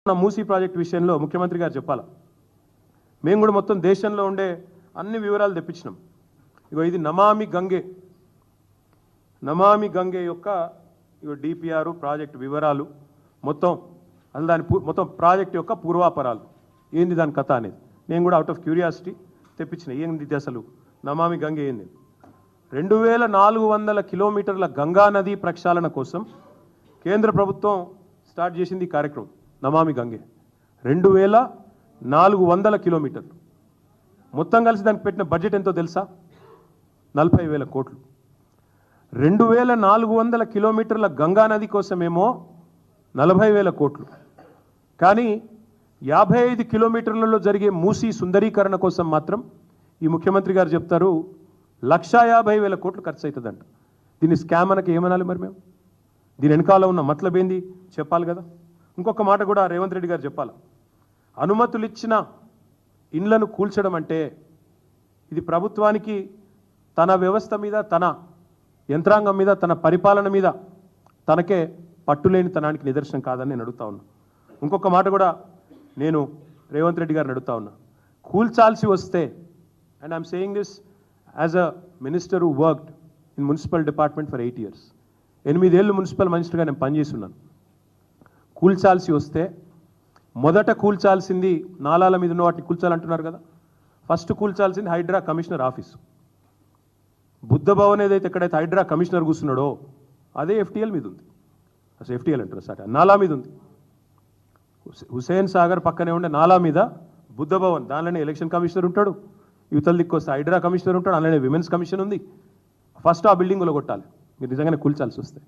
నా మూసీ ప్రాజెక్ట్ విషయంలో ముఖ్యమంత్రి గారు చెప్పాలా. మేము కూడా మొత్తం దేశంలో ఉండే అన్ని వివరాలు తెప్పించినాం. ఇగో ఇది నమామి గంగే యొక్క ఇగో డిపిఆర్ ప్రాజెక్ట్ వివరాలు మొత్తం అసలు దాని మొత్తం ప్రాజెక్ట్ యొక్క పూర్వాపరాలు ఏంది దాని కథ అనేది నేను కూడా అవుట్ ఆఫ్ క్యూరియాసిటీ తెప్పించిన. ఏంది అసలు నమామి గంగే ఏంది? 2400 కిలోమీటర్ల గంగా నది ప్రక్షాళన కోసం కేంద్ర ప్రభుత్వం స్టార్ట్ చేసింది ఈ కార్యక్రమం నమామి గంగే. 2400 కిలోమీటర్లు మొత్తం కలిసి దానికి పెట్టిన బడ్జెట్ ఎంతో తెలుసా? 40,000 కోట్లు. 2400 కిలోమీటర్ల గంగా నది కోసమేమో 40,000 కోట్లు. కానీ 55 కిలోమీటర్లలో జరిగే మూసీ సుందరీకరణ కోసం మాత్రం ఈ ముఖ్యమంత్రి గారు చెప్తారు 1,50,000 కోట్లు ఖర్చు అవుతుందంట. దీన్ని స్కామ్ అనక ఏమనాలి మరి మేము? దీని వెనకాల ఉన్న మతలబేంది చెప్పాలి కదా. ఇంకొక మాట కూడా రేవంత్ రెడ్డి గారు చెప్పాలి. అనుమతులు ఇచ్చిన ఇండ్లను కూల్చడం అంటే ఇది ప్రభుత్వానికి తన వ్యవస్థ మీద, తన యంత్రాంగం మీద, తన పరిపాలన మీద తనకే పట్టులేని తనానికి నిదర్శనం కాదని నేను అడుగుతా ఉన్నా. ఇంకొక మాట కూడా నేను రేవంత్ రెడ్డి గారిని అడుగుతా ఉన్నా. కూల్చాల్సి వస్తే, and I'm saying this as a minister who worked in municipal department for 8 years, 8 ఏళ్ళు మున్సిపల్ మినిస్టర్గా నేను పనిచేస్తున్నాను. కూల్చాల్సి వస్తే మొదట కూల్చాల్సింది నాలాల మీద ఉన్న వాటిని కూల్చాలంటున్నారు కదా. ఫస్ట్ కూల్చాల్సింది హైడ్రా కమిషనర్ ఆఫీసు. బుద్ధ భవన్ ఏదైతే ఎక్కడైతే హైడ్రా కమిషనర్ కూర్చున్నాడో అదే FTL మీద ఉంది. అసలు FTL అంటారు సార్, నాలా మీద ఉంది. హుసేన్ సాగర్ పక్కనే ఉండే నాలా మీద బుద్ధ భవన్, దానిలోనే ఎలక్షన్ కమిషనర్ ఉంటాడు, యువతల దిక్కొస్తే హైడ్రా కమిషనర్ ఉంటాడు, అలానే విమెన్స్ కమిషన్ ఉంది. ఫస్ట్ ఆ బిల్డింగ్లో కొట్టాలి మీరు నిజంగానే కూల్చాల్సి వస్తే.